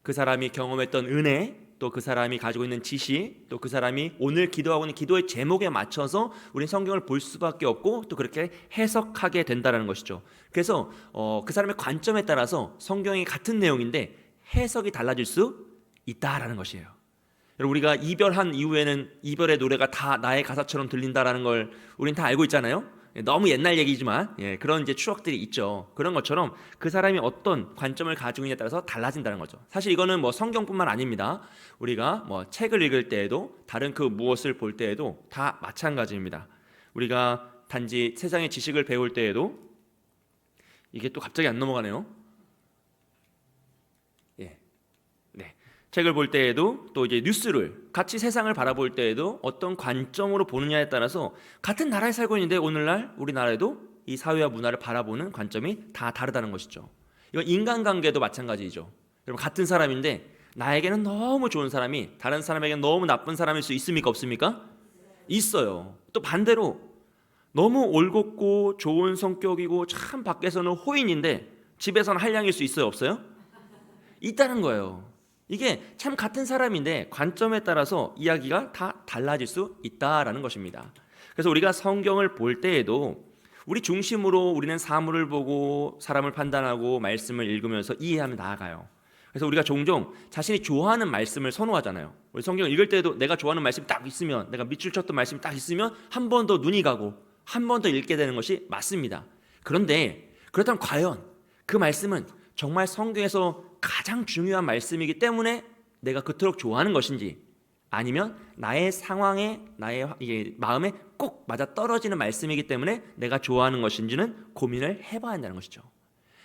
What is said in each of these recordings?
그 사람이 경험했던 은혜, 또 그 사람이 가지고 있는 지식, 또 그 사람이 오늘 기도하고 있는 기도의 제목에 맞춰서 우리는 성경을 볼 수밖에 없고 또 그렇게 해석하게 된다는 것이죠. 그래서 그 사람의 관점에 따라서 성경이 같은 내용인데 해석이 달라질 수 있다라는 것이에요. 여러분, 우리가 이별한 이후에는 이별의 노래가 다 나의 가사처럼 들린다라는 걸 우리는 다 알고 있잖아요. 너무 옛날 얘기지만 그런 이제 추억들이 있죠. 그런 것처럼 그 사람이 어떤 관점을 가지고 있냐에 따라서 달라진다는 거죠. 사실 이거는 뭐 성경뿐만 아닙니다. 우리가 뭐 책을 읽을 때에도 다른 그 무엇을 볼 때에도 다 마찬가지입니다. 우리가 단지 세상의 지식을 배울 때에도 이게 또 갑자기 안 넘어가네요. 책을 볼 때에도 또 이제 뉴스를 같이 세상을 바라볼 때에도 어떤 관점으로 보느냐에 따라서 같은 나라에 살고 있는데 오늘날 우리나라에도 이 사회와 문화를 바라보는 관점이 다 다르다는 것이죠. 이건 인간관계도 마찬가지죠. 여러분, 같은 사람인데 나에게는 너무 좋은 사람이 다른 사람에게는 너무 나쁜 사람일 수 있습니까? 없습니까? 있어요. 또 반대로 너무 올곧고 좋은 성격이고 참 밖에서는 호인인데 집에서는 한량일 수 있어요? 없어요? 있다는 거예요. 이게 참 같은 사람인데 관점에 따라서 이야기가 다 달라질 수 있다라는 것입니다. 그래서 우리가 성경을 볼 때에도 우리 중심으로 우리는 사물을 보고 사람을 판단하고 말씀을 읽으면서 이해하며 나아가요. 그래서 우리가 종종 자신이 좋아하는 말씀을 선호하잖아요. 우리 성경을 읽을 때도 내가 좋아하는 말씀이 딱 있으면, 내가 밑줄 쳤던 말씀이 딱 있으면 한 번 더 눈이 가고 한 번 더 읽게 되는 것이 맞습니다. 그런데 그렇다면 과연 그 말씀은 정말 성경에서 가장 중요한 말씀이기 때문에 내가 그토록 좋아하는 것인지, 아니면 나의 상황에, 나의 마음에 꼭 맞아 떨어지는 말씀이기 때문에 내가 좋아하는 것인지는 고민을 해봐야 한다는 것이죠.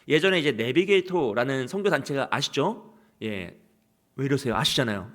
예전에 이제 내비게이터라는 선교 단체가 아시죠? 왜 이러세요? 아시잖아요.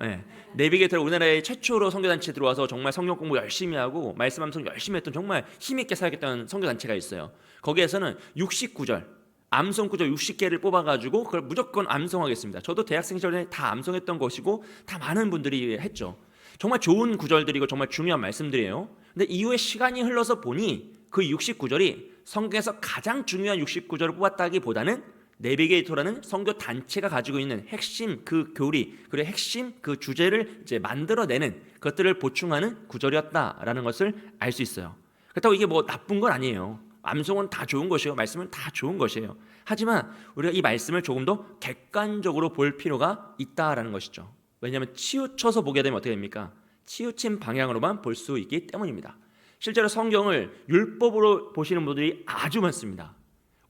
내비게이터가 우리나라에 최초로 선교 단체 들어와서 정말 성경 공부 열심히 하고 말씀 암송 열심히 했던 정말 힘있게 살겠다는 선교 단체가 있어요. 거기에서는 69절 암송 구절 60개를 뽑아가지고 그걸 무조건 암송하겠습니다. 저도 대학생 시절에 다 암송했던 것이고 다 많은 분들이 했죠. 정말 좋은 구절들이고 정말 중요한 말씀들이에요. 근데 이후에 시간이 흘러서 보니 그 69절이 성경에서 가장 중요한 69절을 뽑았다기보다는 내비게이터라는 선교 단체가 가지고 있는 핵심 그 교리, 그리고 핵심 그 주제를 이제 만들어내는 것들을 보충하는 구절이었다라는 것을 알 수 있어요. 그렇다고 이게 뭐 나쁜 건 아니에요. 암송은 다 좋은 것이에요. 말씀은 다 좋은 것이에요. 하지만 우리가 이 말씀을 조금 더 객관적으로 볼 필요가 있다라는 것이죠. 왜냐하면 치우쳐서 보게 되면 어떻게 됩니까? 치우친 방향으로만 볼 수 있기 때문입니다. 실제로 성경을 율법으로 보시는 분들이 아주 많습니다.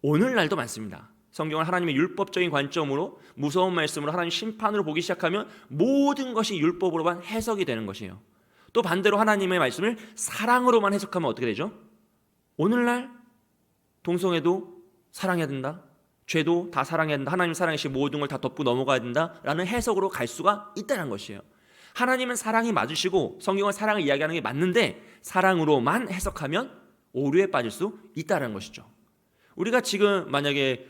오늘날도 많습니다. 성경을 하나님의 율법적인 관점으로, 무서운 말씀으로, 하나님 심판으로 보기 시작하면 모든 것이 율법으로만 해석이 되는 것이에요. 또 반대로 하나님의 말씀을 사랑으로만 해석하면 어떻게 되죠? 오늘날 동성애도 사랑해야 된다, 죄도 다 사랑해야 된다, 하나님 사랑이시 모든 걸 다 덮고 넘어가야 된다라는 해석으로 갈 수가 있다는 것이에요. 하나님은 사랑이 맞으시고 성경은 사랑을 이야기하는 게 맞는데 사랑으로만 해석하면 오류에 빠질 수 있다는 것이죠. 우리가 지금 만약에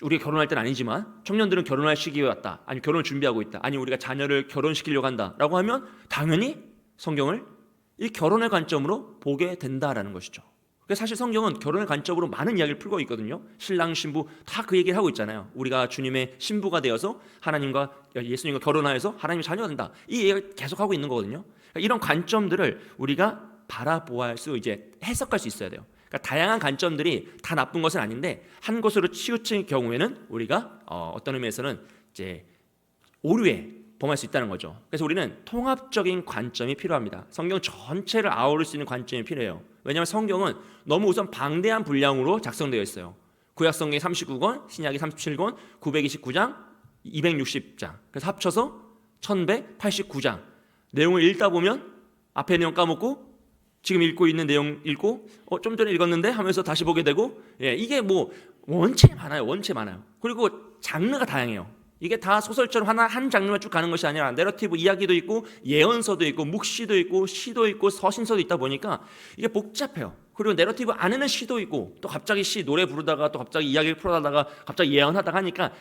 우리가 결혼할 때는 아니지만 청년들은 결혼할 시기에 왔다, 아니면 결혼을 준비하고 있다, 아니면 우리가 자녀를 결혼시키려고 한다라고 하면 당연히 성경을 이 결혼의 관점으로 보게 된다라는 것이죠. 사실 성경은 결혼의 관점으로 많은 이야기를 풀고 있거든요. 신랑 신부 다 그 얘기를 하고 있잖아요. 우리가 주님의 신부가 되어서 하나님과 예수님과 결혼하여서 하나님의 자녀가 된다, 이 얘기를 계속하고 있는 거거든요. 이런 관점들을 우리가 바라보아할 수, 이제 해석할 수 있어야 돼요. 그러니까 다양한 관점들이 다 나쁜 것은 아닌데 한 곳으로 치우친 경우에는 우리가 어떤 의미에서는 이제 오류에 범할 수 있다는 거죠. 그래서 우리는 통합적인 관점이 필요합니다. 성경 전체를 아우를 수 있는 관점이 필요해요. 왜냐하면 성경은 너무 우선 방대한 분량으로 작성되어 있어요. 구약성경이 39권, 신약이 37권, 929장, 260장. 그래서 합쳐서 1189장. 내용을 읽다 보면 앞에 내용 까먹고 지금 읽고 있는 내용 읽고 좀 전에 읽었는데 하면서 다시 보게 되고, 이게 뭐 원체 많아요. 원체 많아요. 그리고 장르가 다양해요. 이게 다 소설처럼 한 장르만 쭉 가는 것이 아니라 내러티브 이야기도 있고 예언서도 있고 묵시도 있고 시도 있고 서신서도 있다 보니까 이게 복잡해요. 그리고 내러티브 안에는 시도 있고 또 갑자기 시 노래 부르다가 또 갑자기 이야기를 풀어가다가 갑자기 예언하다가 하니까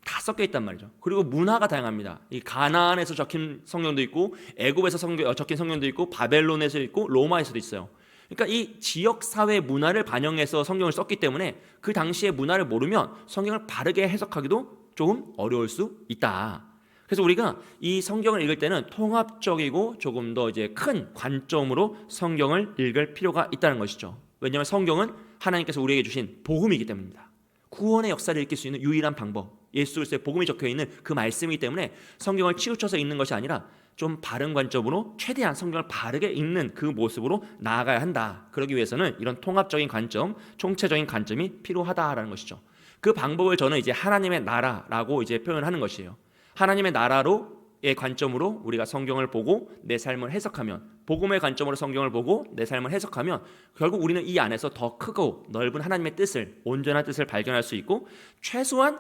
다 섞여 있단 말이죠. 그리고 문화가 다양합니다. 이 가나안에서 적힌 성경도 있고 애굽에서 적힌 성경도 있고 바벨론에서 있고 로마에서도 있어요. 그러니까 이 지역 사회 문화를 반영해서 성경을 썼기 때문에 그 당시의 문화를 모르면 성경을 바르게 해석하기도 조금 어려울 수 있다. 그래서 우리가 이 성경을 읽을 때는 통합적이고 조금 더 이제 큰 관점으로 성경을 읽을 필요가 있다는 것이죠. 왜냐하면 성경은 하나님께서 우리에게 주신 복음이기 때문입니다. 구원의 역사를 읽을 수 있는 유일한 방법, 예수 그리스도의 복음이 적혀 있는 그 말씀이기 때문에 성경을 치우쳐서 읽는 것이 아니라 좀 바른 관점으로 최대한 성경을 바르게 읽는 그 모습으로 나아가야 한다. 그러기 위해서는 이런 통합적인 관점, 총체적인 관점이 필요하다라는 것이죠. 그 방법을 저는 이제 하나님의 나라라고 이제 표현하는 것이에요. 하나님의 나라로의 관점으로 우리가 성경을 보고 내 삶을 해석하면, 복음의 관점으로 성경을 보고 내 삶을 해석하면 결국 우리는 이 안에서 더 크고 넓은 하나님의 뜻을, 온전한 뜻을 발견할 수 있고 최소한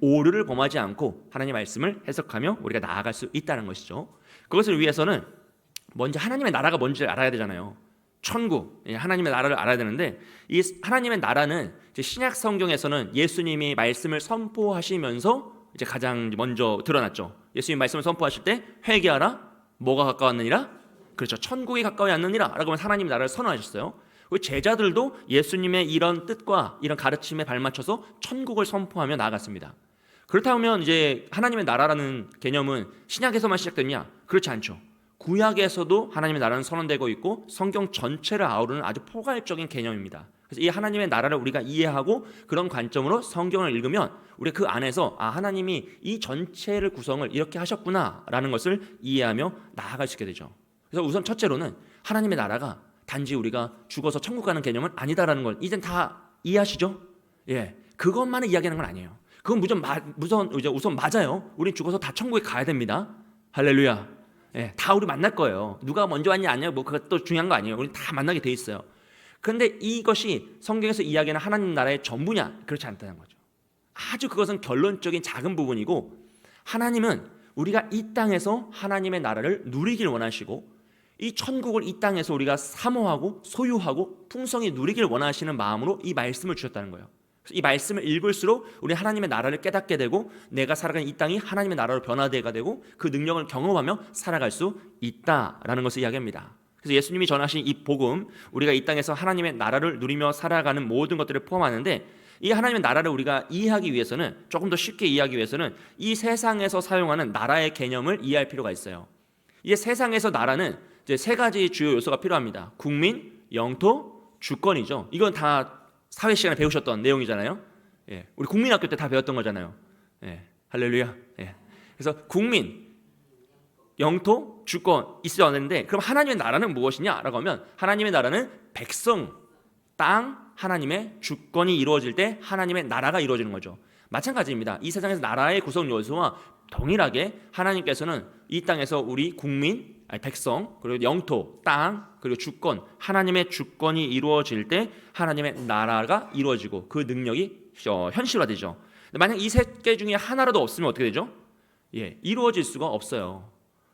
오류를 범하지 않고 하나님의 말씀을 해석하며 우리가 나아갈 수 있다는 것이죠. 그것을 위해서는 먼저 하나님의 나라가 뭔지를 알아야 되잖아요. 천국, 하나님의 나라를 알아야 되는데 이 하나님의 나라는 신약 성경에서는 예수님이 말씀을 선포하시면서 이제 가장 먼저 드러났죠. 예수님 말씀을 선포하실 때 회개하라, 뭐가 가까웠느니라? 그렇죠. 천국이 가까이 왔느니라 라고 하면 하나님의 나라를 선언하셨어요. 제자들도 예수님의 이런 뜻과 이런 가르침에 발맞춰서 천국을 선포하며 나아갔습니다. 그렇다면 이제 하나님의 나라라는 개념은 신약에서만 시작됐냐? 그렇지 않죠. 구약에서도 하나님의 나라는 선언되고 있고 성경 전체를 아우르는 아주 포괄적인 개념입니다. 그래서 이 하나님의 나라를 우리가 이해하고 그런 관점으로 성경을 읽으면 우리가 그 안에서 하나님이 이 전체를 구성을 이렇게 하셨구나라는 것을 이해하며 나아갈 수 있게 되죠. 그래서 우선 첫째로는 하나님의 나라가 단지 우리가 죽어서 천국 가는 개념은 아니다라는 걸 이젠 다 이해하시죠? 그것만을 이야기하는 건 아니에요. 그건 우선 맞아요. 우린 죽어서 다 천국에 가야 됩니다. 할렐루야. 다 우리 만날 거예요. 누가 먼저 왔냐 아니냐 뭐 그것도 중요한 거 아니에요. 우린 다 만나게 돼 있어요. 그런데 이것이 성경에서 이야기하는 하나님 나라의 전부냐? 그렇지 않다는 거죠. 아주 그것은 결론적인 작은 부분이고 하나님은 우리가 이 땅에서 하나님의 나라를 누리길 원하시고 이 천국을 이 땅에서 우리가 사모하고 소유하고 풍성히 누리길 원하시는 마음으로 이 말씀을 주셨다는 거예요. 그래서 이 말씀을 읽을수록 우리 하나님의 나라를 깨닫게 되고 내가 살아가는 이 땅이 하나님의 나라로 변화되게 되고 그 능력을 경험하며 살아갈 수 있다라는 것을 이야기합니다. 그래서 예수님이 전하신 이 복음, 우리가 이 땅에서 하나님의 나라를 누리며 살아가는 모든 것들을 포함하는데 이 하나님의 나라를 우리가 이해하기 위해서는 조금 더 쉽게 이해하기 위해서는 이 세상에서 사용하는 나라의 개념을 이해할 필요가 있어요. 이 세상에서 나라는 이제 세 가지 주요 요소가 필요합니다. 국민, 영토, 주권이죠. 이건 다 사회 시간에 배우셨던 내용이잖아요. 우리 국민학교 때 다 배웠던 거잖아요. 할렐루야. 그래서 국민, 영토, 주권 있어야 하는데 그럼 하나님의 나라는 무엇이냐라고 하면 하나님의 나라는 백성, 땅, 하나님의 주권이 이루어질 때 하나님의 나라가 이루어지는 거죠. 마찬가지입니다. 이 세상에서 나라의 구성 요소와 동일하게 하나님께서는 이 땅에서 우리 국민, 백성, 그리고 영토, 땅, 그리고 주권, 하나님의 주권이 이루어질 때 하나님의 나라가 이루어지고 그 능력이 현실화되죠. 만약 이 세 개 중에 하나라도 없으면 어떻게 되죠? 이루어질 수가 없어요.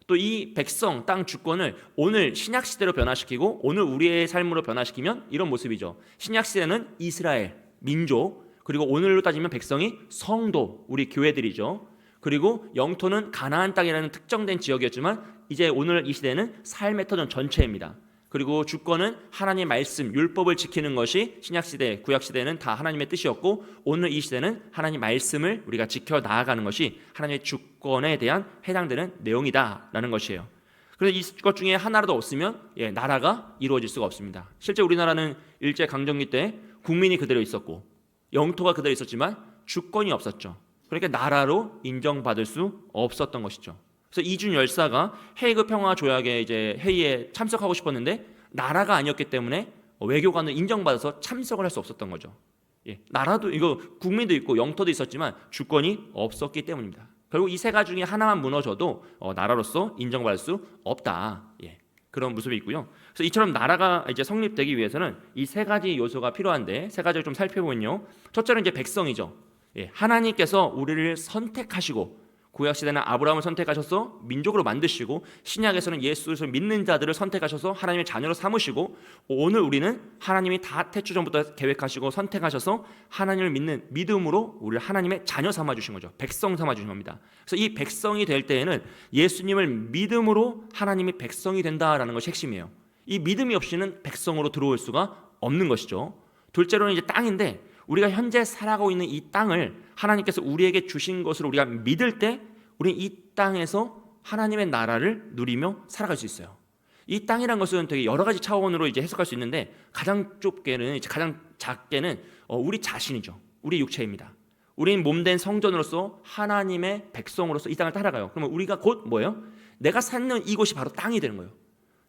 또 이 백성, 땅, 주권을 오늘 신약 시대로 변화시키고 오늘 우리의 삶으로 변화시키면 이런 모습이죠. 신약 시대는 이스라엘, 민족, 그리고 오늘로 따지면 백성이 성도, 우리 교회들이죠. 그리고 영토는 가나안 땅이라는 특정된 지역이었지만 이제 오늘 이 시대는 삶의 터전 전체입니다. 그리고 주권은 하나님의 말씀, 율법을 지키는 것이 신약시대, 구약시대는 다 하나님의 뜻이었고 오늘 이 시대는 하나님의 말씀을 우리가 지켜 나아가는 것이 하나님의 주권에 대한 해당되는 내용이다라는 것이에요. 그래서 이것 중에 하나라도 없으면 나라가 이루어질 수가 없습니다. 실제 우리나라는 일제강점기 때 국민이 그대로 있었고 영토가 그대로 있었지만 주권이 없었죠. 그러니까 나라로 인정받을 수 없었던 것이죠. 그래서 이준 열사가 헤이그 평화 조약의 이제 회의에 참석하고 싶었는데 나라가 아니었기 때문에 외교관을 인정받아서 참석을 할 수 없었던 거죠. 나라도 이거 국민도 있고 영토도 있었지만 주권이 없었기 때문입니다. 결국 이 세 가지 중에 하나만 무너져도 나라로서 인정받을 수 없다. 그런 모습이 있고요. 그래서 이처럼 나라가 이제 성립되기 위해서는 이 세 가지 요소가 필요한데 세 가지를 좀 살펴보면요. 첫째는 이제 백성이죠. 하나님께서 우리를 선택하시고 구약시대는 아브라함을 선택하셔서 민족으로 만드시고 신약에서는 예수를 믿는 자들을 선택하셔서 하나님의 자녀로 삼으시고 오늘 우리는 하나님이 다 태초 전부터 계획하시고 선택하셔서 하나님을 믿는 믿음으로 우리를 하나님의 자녀 삼아주신 거죠. 백성 삼아주신 겁니다. 그래서 이 백성이 될 때에는 예수님을 믿음으로 하나님이 백성이 된다라는 것이 핵심이에요. 이 믿음이 없이는 백성으로 들어올 수가 없는 것이죠. 둘째로는 이제 땅인데 우리가 현재 살아가고 있는 이 땅을 하나님께서 우리에게 주신 것을 우리가 믿을 때 우리는 이 땅에서 하나님의 나라를 누리며 살아갈 수 있어요. 이 땅이란 것은 되게 여러 가지 차원으로 이제 해석할 수 있는데 가장 좁게는 이제 가장 작게는 우리 자신이죠. 우리 육체입니다. 우리는 몸된 성전으로서 하나님의 백성으로서 이 땅을 따라가요. 그러면 우리가 곧 뭐예요? 내가 사는 이곳이 바로 땅이 되는 거예요.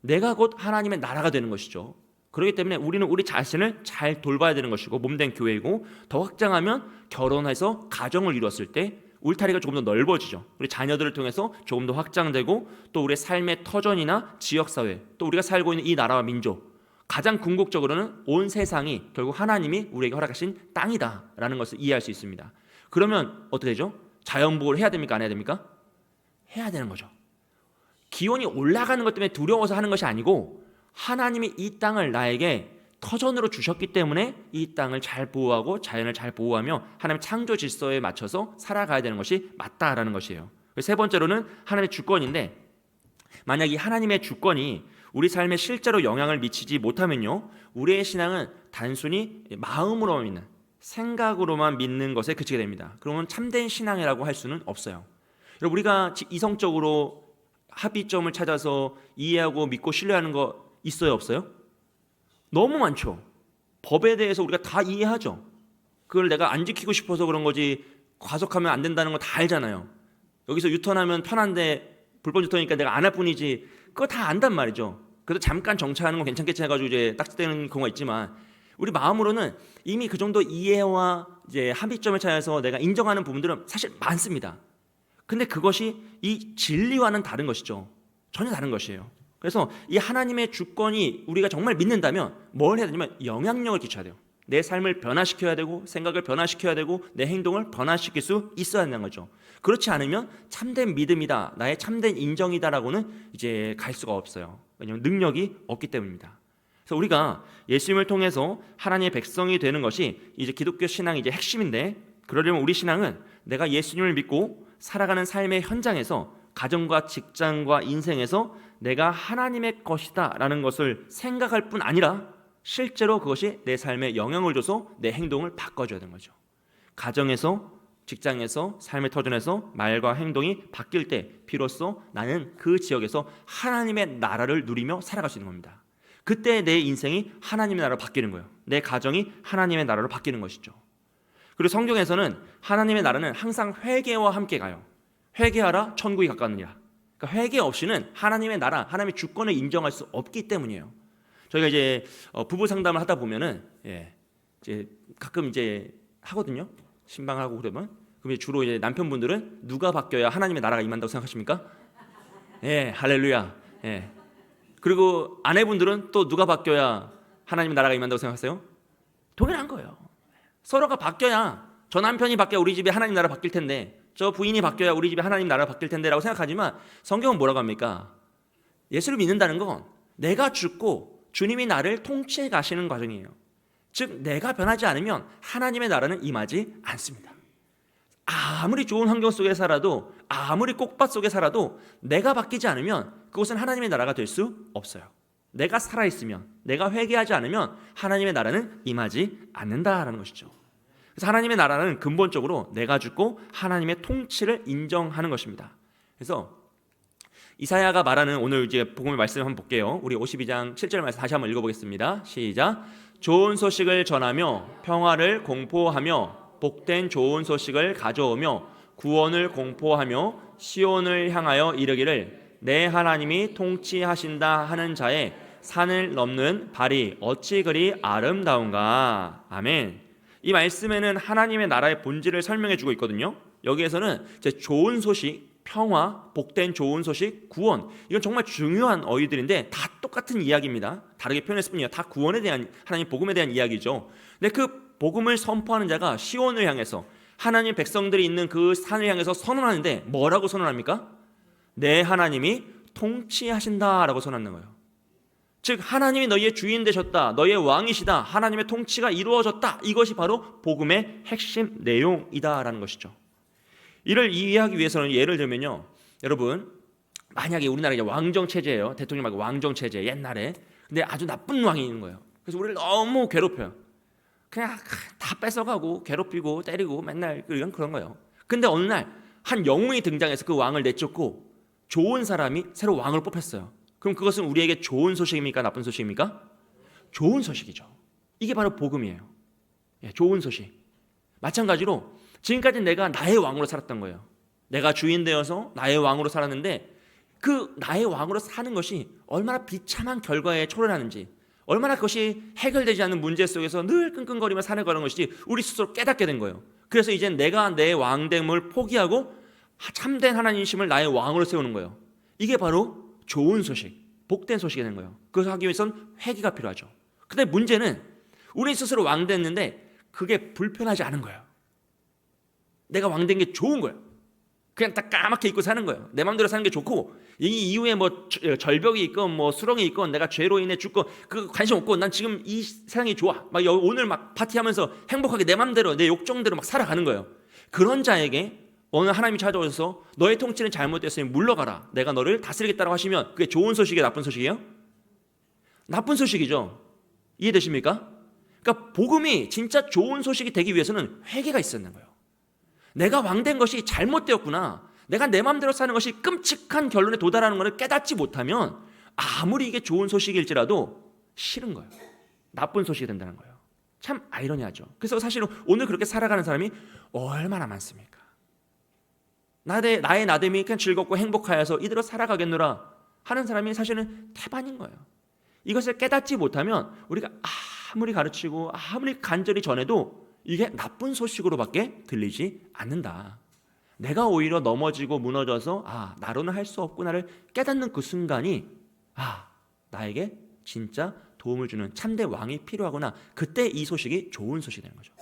내가 곧 하나님의 나라가 되는 것이죠. 그렇기 때문에 우리는 우리 자신을 잘 돌봐야 되는 것이고 몸된 교회이고, 더 확장하면 결혼해서 가정을 이루었을 때 울타리가 조금 더 넓어지죠. 우리 자녀들을 통해서 조금 더 확장되고, 또 우리의 삶의 터전이나 지역사회, 또 우리가 살고 있는 이 나라와 민족, 가장 궁극적으로는 온 세상이 결국 하나님이 우리에게 허락하신 땅이다라는 것을 이해할 수 있습니다. 그러면 어떻게 되죠? 자연보호를 해야 됩니까? 안 해야 됩니까? 해야 되는 거죠. 기온이 올라가는 것 때문에 두려워서 하는 것이 아니고, 하나님이 이 땅을 나에게 터전으로 주셨기 때문에 이 땅을 잘 보호하고 자연을 잘 보호하며 하나님의 창조 질서에 맞춰서 살아가야 되는 것이 맞다라는 것이에요. 세 번째로는 하나님의 주권인데, 만약 이 하나님의 주권이 우리 삶에 실제로 영향을 미치지 못하면요, 우리의 신앙은 단순히 마음으로만 믿는, 생각으로만 믿는 것에 그치게 됩니다. 그러면 참된 신앙이라고 할 수는 없어요. 여러분, 우리가 이성적으로 합의점을 찾아서 이해하고 믿고 신뢰하는 거 있어요, 없어요? 너무 많죠. 법에 대해서 우리가 다 이해하죠. 그걸 내가 안 지키고 싶어서 그런 거지, 과속하면 안 된다는 거 다 알잖아요. 여기서 유턴하면 편한데 불법 유턴이니까 내가 안 할 뿐이지, 그거 다 안단 말이죠. 그래도 잠깐 정차하는 건 괜찮겠지 해가지고 이제 딱지되는 경우가 있지만, 우리 마음으로는 이미 그 정도 이해와 이제 합의점을 찾아서 내가 인정하는 부분들은 사실 많습니다. 근데 그것이 이 진리와는 다른 것이죠. 전혀 다른 것이에요. 그래서 이 하나님의 주권이 우리가 정말 믿는다면 뭘 해야 되냐면 영향력을 끼쳐야 돼요. 내 삶을 변화시켜야 되고, 생각을 변화시켜야 되고, 내 행동을 변화시킬 수 있어야 하는 거죠. 그렇지 않으면 참된 믿음이다, 나의 참된 인정이다라고는 이제 갈 수가 없어요. 왜냐하면 능력이 없기 때문입니다. 그래서 우리가 예수님을 통해서 하나님의 백성이 되는 것이 이제 기독교 신앙의 이제 핵심인데, 그러려면 우리 신앙은 내가 예수님을 믿고 살아가는 삶의 현장에서, 가정과 직장과 인생에서 내가 하나님의 것이다 라는 것을 생각할 뿐 아니라 실제로 그것이 내 삶에 영향을 줘서 내 행동을 바꿔줘야 되는 거죠. 가정에서, 직장에서, 삶의 터전에서 말과 행동이 바뀔 때 비로소 나는 그 지역에서 하나님의 나라를 누리며 살아갈 수 있는 겁니다. 그때 내 인생이 하나님의 나라로 바뀌는 거예요. 내 가정이 하나님의 나라로 바뀌는 것이죠. 그리고 성경에서는 하나님의 나라는 항상 회개와 함께 가요. 회개하라 천국이 가까우니라. 그러니까 회개 없이는 하나님의 나라, 하나님의 주권을 인정할 수 없기 때문이에요. 저희가 이제 부부 상담을 하다 보면은 이제 가끔 이제 하거든요. 신방하고 그러면 주로 이제 남편분들은 누가 바뀌어야 하나님의 나라가 임한다고 생각하십니까? 할렐루야. 그리고 아내분들은 또 누가 바뀌어야 하나님의 나라가 임한다고 생각하세요? 동일한 거예요. 서로가 바뀌어야, 저 남편이 바뀌어야 우리 집에 하나님 나라 바뀔 텐데, 저 부인이 바뀌어야 우리 집에 하나님 나라 바뀔 텐데 라고 생각하지만, 성경은 뭐라고 합니까? 예수를 믿는다는 건 내가 죽고 주님이 나를 통치해 가시는 과정이에요. 즉 내가 변하지 않으면 하나님의 나라는 임하지 않습니다. 아무리 좋은 환경 속에 살아도, 아무리 꽃밭 속에 살아도 내가 바뀌지 않으면 그것은 하나님의 나라가 될 수 없어요. 내가 살아있으면, 내가 회개하지 않으면 하나님의 나라는 임하지 않는다라는 것이죠. 그래서 하나님의 나라는 근본적으로 내가 죽고 하나님의 통치를 인정하는 것입니다. 그래서 이사야가 말하는, 오늘 이제 복음의 말씀을 한번 볼게요. 우리 52장 7절 말씀 다시 한번 읽어보겠습니다. 시작. 좋은 소식을 전하며 평화를 공포하며 복된 좋은 소식을 가져오며 구원을 공포하며 시온을 향하여 이르기를 내 하나님이 통치하신다 하는 자의 산을 넘는 발이 어찌 그리 아름다운가. 아멘. 이 말씀에는 하나님의 나라의 본질을 설명해 주고 있거든요. 여기에서는 이제 좋은 소식, 평화, 복된 좋은 소식, 구원, 이건 정말 중요한 어휘들인데 다 똑같은 이야기입니다. 다르게 표현했을 뿐이에요. 다 구원에 대한, 하나님 복음에 대한 이야기죠. 근데 그 복음을 선포하는 자가 시온을 향해서, 하나님 백성들이 있는 그 산을 향해서 선언하는데 뭐라고 선언합니까? 내 하나님이 통치하신다라고 선언하는 거예요. 즉 하나님이 너희의 주인 되셨다, 너희의 왕이시다, 하나님의 통치가 이루어졌다, 이것이 바로 복음의 핵심 내용이다라는 것이죠. 이를 이해하기 위해서는 예를 들면요, 여러분 만약에 우리나라 이제 왕정 체제예요. 대통령 말고 왕정 체제, 옛날에. 근데 아주 나쁜 왕이 있는 거예요. 그래서 우리를 너무 괴롭혀요. 그냥 다 뺏어가고 괴롭히고 때리고 맨날 그런 거예요. 근데 어느 날 한 영웅이 등장해서 그 왕을 내쫓고 좋은 사람이 새로 왕을 뽑혔어요. 그럼 그것은 우리에게 좋은 소식입니까? 나쁜 소식입니까? 좋은 소식이죠. 이게 바로 복음이에요. 좋은 소식. 마찬가지로 지금까지 내가 나의 왕으로 살았던 거예요. 내가 주인 되어서 나의 왕으로 살았는데 그 나의 왕으로 사는 것이 얼마나 비참한 결과에 초래하는지, 얼마나 그것이 해결되지 않는 문제 속에서 늘 끙끙거리며 사는 것인지 우리 스스로 깨닫게 된 거예요. 그래서 이제 내가 내 왕됨을 포기하고 참된 하나님이심을 나의 왕으로 세우는 거예요. 이게 바로 좋은 소식, 복된 소식이 되는 거예요. 그것을 하기 위해서는 회개가 필요하죠. 근데 문제는 우리 스스로 왕 됐는데 그게 불편하지 않은 거예요. 내가 왕 된 게 좋은 거예요. 그냥 딱 까맣게 입고 사는 거예요. 내 마음대로 사는 게 좋고, 이 이후에 뭐 절벽이 있건 뭐 수렁이 있건 내가 죄로 인해 죽건 그 관심 없고, 난 지금 이 세상이 좋아. 막 오늘 막 파티하면서 행복하게 내 마음대로 내 욕정대로 막 살아가는 거예요. 그런 자에게 어느 하나님이 찾아오셔서 너의 통치는 잘못됐으니 물러가라, 내가 너를 다스리겠다고 하시면 그게 좋은 소식이에요, 나쁜 소식이에요? 나쁜 소식이죠. 이해되십니까? 그러니까 복음이 진짜 좋은 소식이 되기 위해서는 회개가 있었는 거예요. 내가 왕된 것이 잘못되었구나, 내가 내 마음대로 사는 것이 끔찍한 결론에 도달하는 것을 깨닫지 못하면 아무리 이게 좋은 소식일지라도 싫은 거예요. 나쁜 소식이 된다는 거예요. 참 아이러니하죠. 그래서 사실은 오늘 그렇게 살아가는 사람이 얼마나 많습니까? 나의 나됨이 그냥 즐겁고 행복하여서 이대로 살아가겠노라 하는 사람이 사실은 태반인 거예요. 이것을 깨닫지 못하면 우리가 아무리 가르치고 아무리 간절히 전해도 이게 나쁜 소식으로밖에 들리지 않는다. 내가 오히려 넘어지고 무너져서 나로는 할 수 없구나를 깨닫는 그 순간이 나에게 진짜 도움을 주는 참된 왕이 필요하구나. 그때 이 소식이 좋은 소식이 되는 거죠.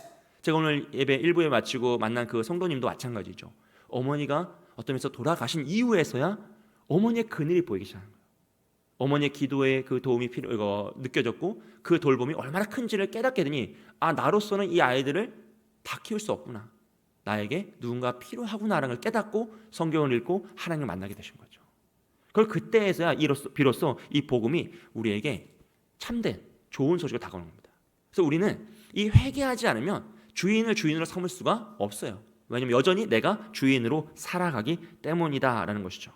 제가 오늘 예배 1부에 마치고 만난 그 성도님도 마찬가지죠. 어머니가 어떤 면에서 돌아가신 이후에서야 어머니의 그늘이 보이기 시작한 거예요. 어머니의 기도에 그 도움이 느껴졌고 그 돌봄이 얼마나 큰지를 깨닫게 되니 나로서는 이 아이들을 다 키울 수 없구나, 나에게 누군가 필요하구나라는 걸 깨닫고 성경을 읽고 하나님을 만나게 되신 거죠. 그걸 그때에서야 비로소 이 복음이 우리에게 참된 좋은 소식을 다가오는 겁니다. 그래서 우리는 이 회개하지 않으면 주인을 주인으로 삼을 수가 없어요. 왜냐하면 여전히 내가 주인으로 살아가기 때문이다라는 것이죠.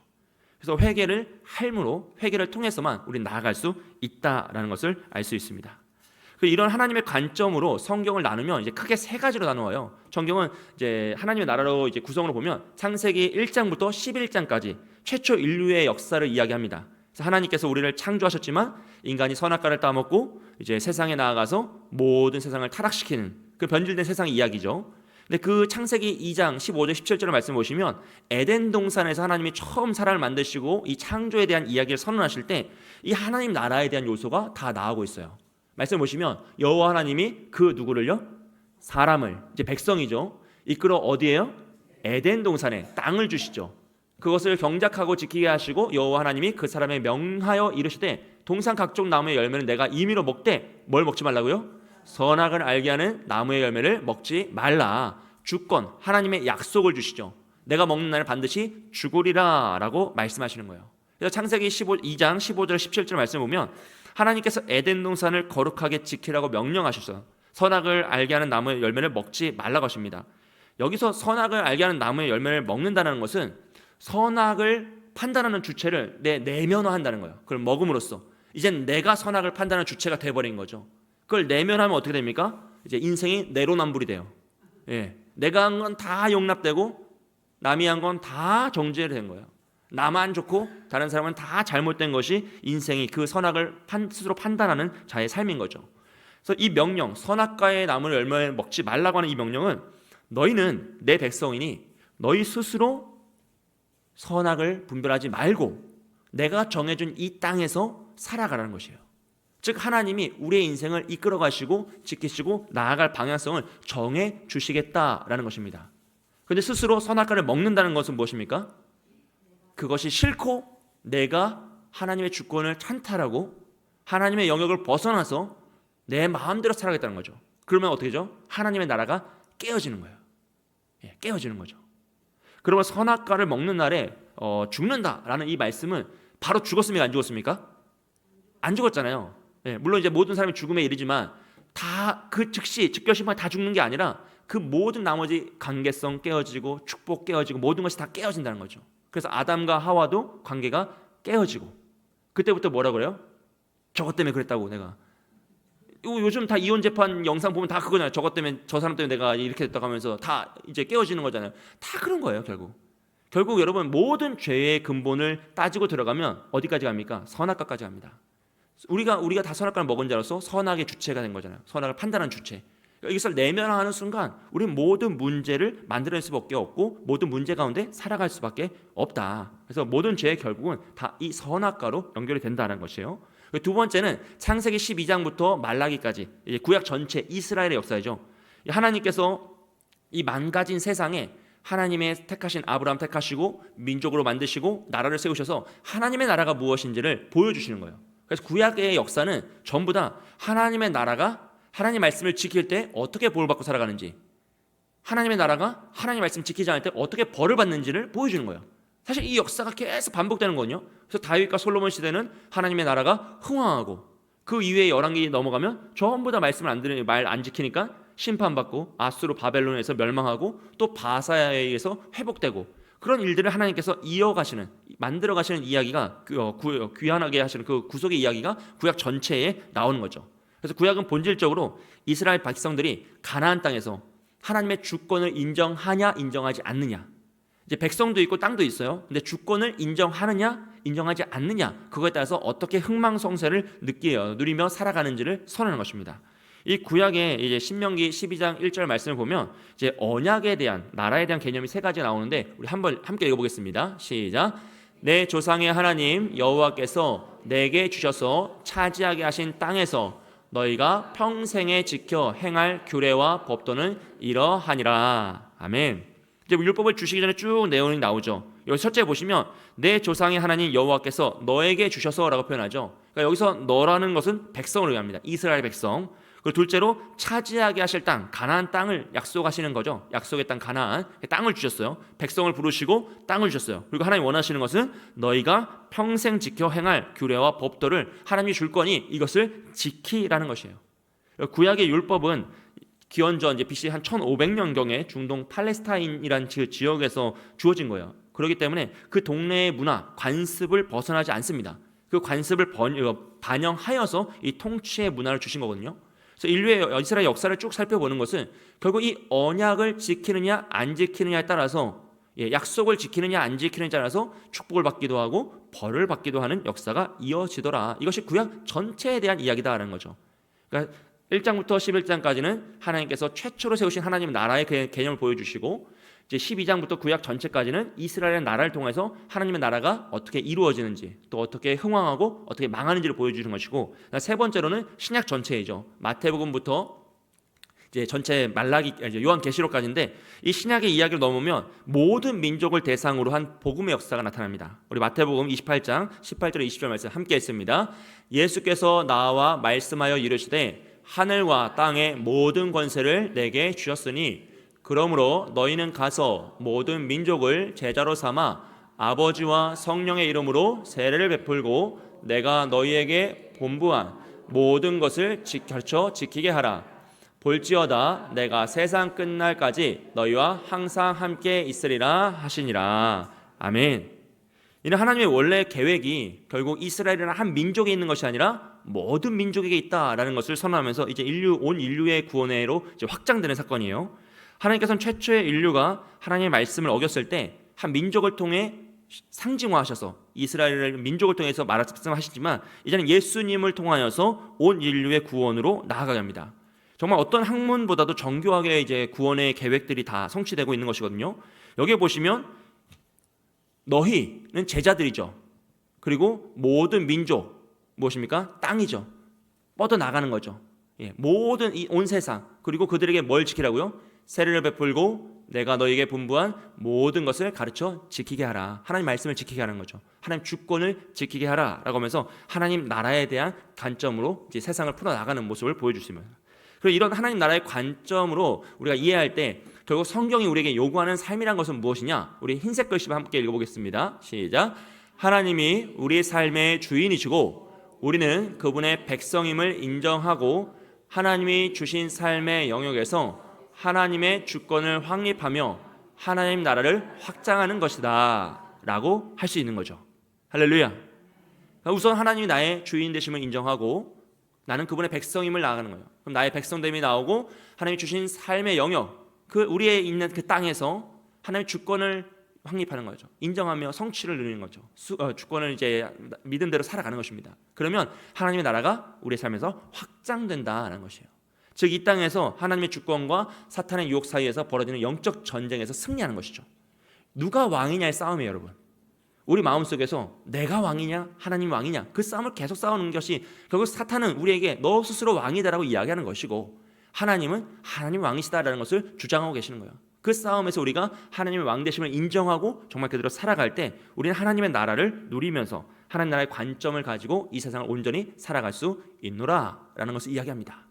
그래서 회개를 할므로 회개를 통해서만 우리는 나아갈 수 있다라는 것을 알 수 있습니다. 이런 하나님의 관점으로 성경을 나누면 이제 크게 세 가지로 나누어요. 성경은 이제 하나님의 나라로 이제 구성으로 보면 창세기 1장부터 11장까지 최초 인류의 역사를 이야기합니다. 그래서 하나님께서 우리를 창조하셨지만 인간이 선악과를 따먹고 이제 세상에 나아가서 모든 세상을 타락시키는 그 변질된 세상의 이야기죠. 근데 그 창세기 2장 15절 17절을 말씀 보시면 에덴 동산에서 하나님이 처음 사람을 만드시고 이 창조에 대한 이야기를 선언하실 때 이 하나님 나라에 대한 요소가 다 나오고 있어요. 말씀 보시면 여호와 하나님이 그 누구를요? 사람을, 이제 백성이죠, 이끌어 어디에요? 에덴 동산에 땅을 주시죠. 그것을 경작하고 지키게 하시고 여호와 하나님이 그 사람에 명하여 이르시되 동산 각종 나무의 열매는 내가 임의로 먹되 뭘 먹지 말라고요? 선악을 알게 하는 나무의 열매를 먹지 말라. 주권, 하나님의 약속을 주시죠. 내가 먹는 날에 반드시 죽으리라 라고 말씀하시는 거예요. 그래서 창세기 2장 15절 17절 말씀 보면 하나님께서 에덴 동산을 거룩하게 지키라고 명령하셔서 선악을 알게 하는 나무의 열매를 먹지 말라고 하십니다. 여기서 선악을 알게 하는 나무의 열매를 먹는다는 것은 선악을 판단하는 주체를 내면화한다는 거예요. 그걸 먹음으로써 이젠 내가 선악을 판단하는 주체가 돼버린 거죠. 그걸 내면하면 어떻게 됩니까? 이제 인생이 내로남불이 돼요. 내가 한 건 다 용납되고 남이 한 건 다 정죄된 거예요. 나만 좋고 다른 사람은 다 잘못된 것이 인생이 그 선악을 스스로 판단하는 자의 삶인 거죠. 그래서 이 명령, 선악과의 나무의 열매를 먹지 말라고 하는 이 명령은 너희는 내 백성이니 너희 스스로 선악을 분별하지 말고 내가 정해준 이 땅에서 살아가라는 것이에요. 즉 하나님이 우리의 인생을 이끌어 가시고 지키시고 나아갈 방향성을 정해 주시겠다라는 것입니다. 그런데 스스로 선악과를 먹는다는 것은 무엇입니까? 그것이 싫고 내가 하나님의 주권을 찬탈하고 하나님의 영역을 벗어나서 내 마음대로 살아가겠다는 거죠. 그러면 어떻게 되죠? 하나님의 나라가 깨어지는 거예요. 깨어지는 거죠. 그러면 선악과를 먹는 날에 죽는다라는 이 말씀은 바로 죽었습니까? 안 죽었습니까? 안 죽었잖아요. 물론 이제 모든 사람이 죽음에 이르지만 다 그 즉시 즉결심판 다 죽는 게 아니라 그 모든 나머지 관계성 깨어지고 축복 깨어지고 모든 것이 다 깨어진다는 거죠. 그래서 아담과 하와도 관계가 깨어지고, 그때부터 뭐라 그래요? 저것 때문에 그랬다고. 내가 요즘 다 이혼 재판 영상 보면 다 그거잖아요. 저것 때문에, 저 사람 때문에 내가 이렇게 됐다고 하면서 다 이제 깨어지는 거잖아요. 다 그런 거예요. 결국 여러분, 모든 죄의 근본을 따지고 들어가면 어디까지 갑니까? 선악과까지 갑니다. 우리가 다 선악과를 먹은 자로서 선악의 주체가 된 거잖아요. 선악을 판단한 주체. 이것을 내면화하는 순간 우리는 모든 문제를 만들어낼 수밖에 없고 모든 문제 가운데 살아갈 수밖에 없다. 그래서 모든 죄의 결국은 다 이 선악과로 연결이 된다는 것이에요. 두 번째는 창세기 12장부터 말라기까지 이제 구약 전체 이스라엘의 역사이죠. 하나님께서 이 망가진 세상에 하나님의 택하신 아브라함 택하시고 민족으로 만드시고 나라를 세우셔서 하나님의 나라가 무엇인지를 보여주시는 거예요. 그래서 구약의 역사는 전부 다 하나님의 나라가 하나님 말씀을 지킬 때 어떻게 복을 받고 살아가는지, 하나님의 나라가 하나님 말씀 지키지 않을 때 어떻게 벌을 받는지를 보여주는 거예요. 사실 이 역사가 계속 반복되는 거거든요. 그래서 다윗과 솔로몬 시대는 하나님의 나라가 흥왕하고, 그 이후에 열왕기 넘어가면 전부 다 말씀을 안 들으니 말 안 지키니까 심판받고 아수르 바벨론에서 멸망하고 또 바사에 의해서 회복되고, 그런 일들을 하나님께서 이어가시는, 만들어가시는 이야기가 귀환하게 하시는 그 구속의 이야기가 구약 전체에 나오는 거죠. 그래서 구약은 본질적으로 이스라엘 백성들이 가나안 땅에서 하나님의 주권을 인정하냐 인정하지 않느냐, 이제 백성도 있고 땅도 있어요. 근데 주권을 인정하느냐 인정하지 않느냐, 그거에 따라서 어떻게 흥망성쇠를 누리며 살아가는지를 선언하는 것입니다. 이 구약의 이제 신명기 12장 1절 말씀을 보면 이제 언약에 대한, 나라에 대한 개념이 세 가지 나오는데 우리 한번 함께 읽어보겠습니다. 시작. 내 조상의 하나님 여호와께서 내게 주셔서 차지하게 하신 땅에서 너희가 평생에 지켜 행할 규례와 법도는 이러하니라. 아멘. 이제 율법을 주시기 전에 쭉 내용이 나오죠. 여기 첫째 보시면 내 조상의 하나님 여호와께서 너에게 주셔서라고 표현하죠. 그러니까 여기서 너라는 것은 백성을 의미합니다. 이스라엘 백성. 그리고 둘째로 차지하게 하실 땅, 가나안 땅을 약속하시는 거죠. 약속의 땅 가나안, 땅을 주셨어요. 백성을 부르시고 땅을 주셨어요. 그리고 하나님 원하시는 것은 너희가 평생 지켜 행할 규례와 법도를 하나님이 줄 거니 이것을 지키라는 것이에요. 구약의 율법은 기원전 이제 BC 한 1500년경에 중동 팔레스타인이라는 지역에서 주어진 거예요. 그렇기 때문에 그 동네의 문화, 관습을 벗어나지 않습니다. 그 관습을 반영하여서 이 통치의 문화를 주신 거거든요. 그래서 인류의 이스라엘 역사를 쭉 살펴보는 것은 결국 이 언약을 지키느냐 안 지키느냐에 따라서, 약속을 지키느냐 안 지키느냐에 따라서 축복을 받기도 하고 벌을 받기도 하는 역사가 이어지더라. 이것이 구약 전체에 대한 이야기다라는 거죠. 그러니까 1장부터 11장까지는 하나님께서 최초로 세우신 하나님 나라의 개념을 보여주시고, 이제 12장부터 구약 전체까지는 이스라엘의 나라를 통해서 하나님의 나라가 어떻게 이루어지는지, 또 어떻게 흥왕하고 어떻게 망하는지를 보여주는 것이고, 세 번째로는 신약 전체이죠. 마태복음부터 이제 전체 말라기, 요한계시록까지인데 이 신약의 이야기를 넘으면 모든 민족을 대상으로 한 복음의 역사가 나타납니다. 우리 마태복음 28장 18절 20절 말씀 함께 했습니다. 예수께서 나와 말씀하여 이르시되 하늘과 땅의 모든 권세를 내게 주셨으니 그러므로 너희는 가서 모든 민족을 제자로 삼아 아버지와 성령의 이름으로 세례를 베풀고 내가 너희에게 본부한 모든 것을 가르쳐 지키게 하라. 볼지어다 내가 세상 끝날까지 너희와 항상 함께 있으리라 하시니라. 아멘. 이는 하나님의 원래 계획이 결국 이스라엘이라는 한 민족에 있는 것이 아니라 모든 민족에게 있다라는 것을 선언하면서 이제 온 인류의 구원회로 이제 확장되는 사건이에요. 하나님께서는 최초의 인류가 하나님의 말씀을 어겼을 때 한 민족을 통해 상징화하셔서 이스라엘 민족을 통해서 말씀하시지만 이제는 예수님을 통하여서 온 인류의 구원으로 나아가게 합니다. 정말 어떤 학문보다도 정교하게 이제 구원의 계획들이 다 성취되고 있는 것이거든요. 여기에 보시면 너희는 제자들이죠. 그리고 모든 민족 무엇입니까? 땅이죠. 뻗어 나가는 거죠. 모든 온 세상, 그리고 그들에게 뭘 지키라고요? 세례를 베풀고 내가 너에게 분부한 모든 것을 가르쳐 지키게 하라. 하나님 말씀을 지키게 하는 거죠. 하나님 주권을 지키게 하라라고 하면서 하나님 나라에 대한 관점으로 이제 세상을 풀어나가는 모습을 보여주십니다. 그리고 이런 하나님 나라의 관점으로 우리가 이해할 때 결국 성경이 우리에게 요구하는 삶이란 것은 무엇이냐? 우리 흰색 글씨와 함께 읽어보겠습니다. 시작. 하나님이 우리의 삶의 주인이시고 우리는 그분의 백성임을 인정하고 하나님이 주신 삶의 영역에서 하나님의 주권을 확립하며 하나님 나라를 확장하는 것이다 라고 할 수 있는 거죠. 할렐루야. 우선 하나님이 나의 주인 되심을 인정하고 나는 그분의 백성임을 나아가는 거예요. 그럼 나의 백성됨이 나오고 하나님이 주신 삶의 영역, 그 우리의 있는 그 땅에서 하나님의 주권을 확립하는 거죠. 인정하며 성취를 누리는 거죠. 주권을 이제 믿음대로 살아가는 것입니다. 그러면 하나님의 나라가 우리의 삶에서 확장된다는 것이에요. 즉 이 땅에서 하나님의 주권과 사탄의 유혹 사이에서 벌어지는 영적 전쟁에서 승리하는 것이죠. 누가 왕이냐의 싸움이에요, 여러분. 우리 마음속에서 내가 왕이냐 하나님 왕이냐 그 싸움을 계속 싸우는 것이 결국 사탄은 우리에게 너 스스로 왕이다라고 이야기하는 것이고 하나님은 하나님 왕이시다라는 것을 주장하고 계시는 거예요. 그 싸움에서 우리가 하나님의 왕 되심을 인정하고 정말 그대로 살아갈 때 우리는 하나님의 나라를 누리면서 하나님 나라의 관점을 가지고 이 세상을 온전히 살아갈 수 있노라라는 것을 이야기합니다.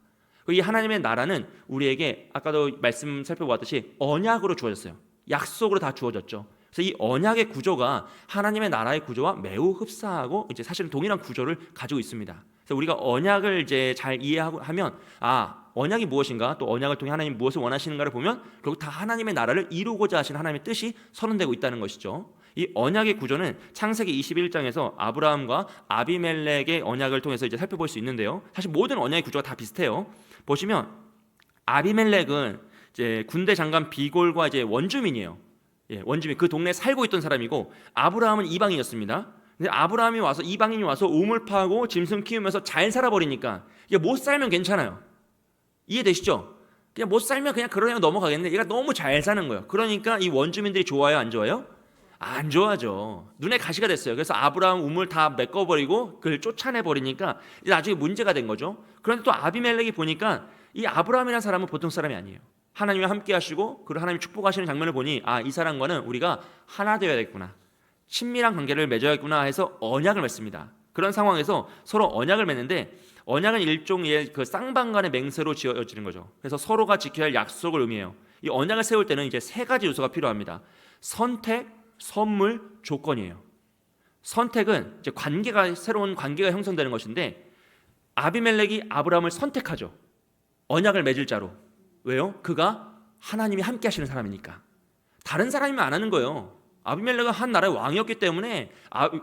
이 하나님의 나라는 우리에게 아까도 말씀 살펴보았듯이 언약으로 주어졌어요. 약속으로 다 주어졌죠. 그래서 이 언약의 구조가 하나님의 나라의 구조와 매우 흡사하고 이제 사실은 동일한 구조를 가지고 있습니다. 그래서 우리가 언약을 이제 잘 이해하면 언약이 무엇인가 또 언약을 통해 하나님이 무엇을 원하시는가를 보면 결국 다 하나님의 나라를 이루고자 하시는 하나님의 뜻이 선언되고 있다는 것이죠. 이 언약의 구조는 창세기 21장에서 아브라함과 아비멜렉의 언약을 통해서 이제 살펴볼 수 있는데요. 사실 모든 언약의 구조가 다 비슷해요. 보시면 아비멜렉은 이제 군대 장관 비골과 이제 원주민이에요. 원주민 그 동네에 살고 있던 사람이고 아브라함은 이방인이었습니다. 근데 아브라함이 와서 이방인이 와서 우물 파고 짐승 키우면서 잘 살아버리니까 이게 못 살면 괜찮아요. 이해되시죠? 그냥 못 살면 그냥 그러냐 넘어가겠네. 얘가 너무 잘 사는 거예요. 그러니까 이 원주민들이 좋아요, 안 좋아요? 안 좋아하죠. 눈에 가시가 됐어요. 그래서 아브라함 우물 다 메꿔버리고 그를 쫓아내버리니까 나중에 문제가 된 거죠. 그런데 또 아비멜렉이 보니까 이 아브라함이라는 사람은 보통 사람이 아니에요. 하나님과 함께 하시고 그리고 하나님이 축복하시는 장면을 보니 이 사람과는 우리가 하나 되어야겠구나, 친밀한 관계를 맺어야겠구나 해서 언약을 맺습니다. 그런 상황에서 서로 언약을 맺는데 언약은 일종의 그 쌍방간의 맹세로 지어지는 거죠. 그래서 서로가 지켜야 할 약속을 의미해요. 이 언약을 세울 때는 이제 세 가지 요소가 필요합니다. 선택, 선물, 조건이에요. 선택은 이제 새로운 관계가 형성되는 것인데 아비멜렉이 아브라함을 선택하죠. 언약을 맺을 자로. 왜요? 그가 하나님이 함께 하시는 사람이니까. 다른 사람이면 안 하는 거예요. 아비멜렉은 한 나라의 왕이었기 때문에